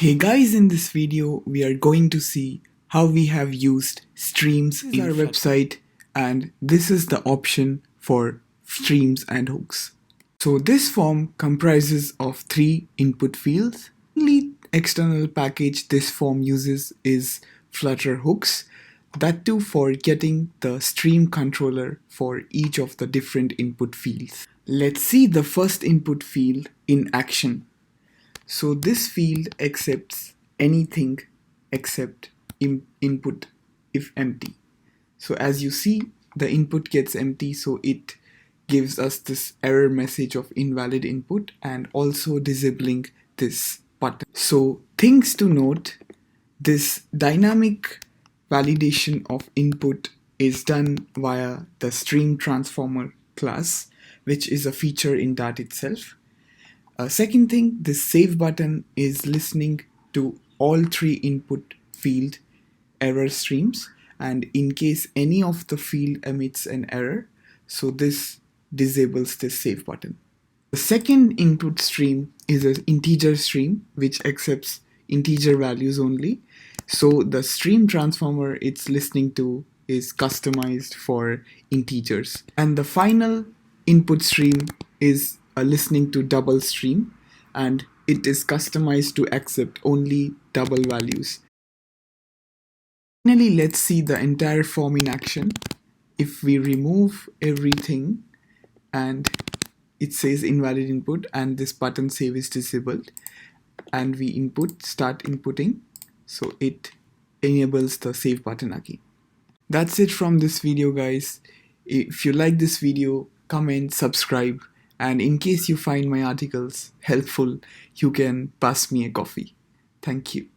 Hey guys, in this video we are going to see how we have used streams in our website, and this is the option for streams and hooks. So this form comprises of 3 input fields. The only external package this form uses is Flutter Hooks, that too for getting the StreamController for each of the different input fields. Let's see the first input field in action. So this field accepts anything except input if empty. So as you see, the input gets empty, so it gives us this error message of invalid input and also disabling this button. So things to note: this dynamic validation of input is done via the StreamTransformer class, which is a feature in Dart itself. Second thing, this save button is listening to all 3 input field error streams, and in case any of the field emits an error, so this disables this save button. The second input stream is an integer stream which accepts integer values only. So the stream transformer it's listening to is customized for integers. And the final input stream is a listening to double stream, and it is customized to accept only double values. Finally, let's see the entire form in action. If we remove everything and it says invalid input and this button save is disabled, and we start inputting, so it enables the save button again. That's it from this video, guys. If you like this video, comment, subscribe, and in case you find my articles helpful, you can pass me a coffee. Thank you.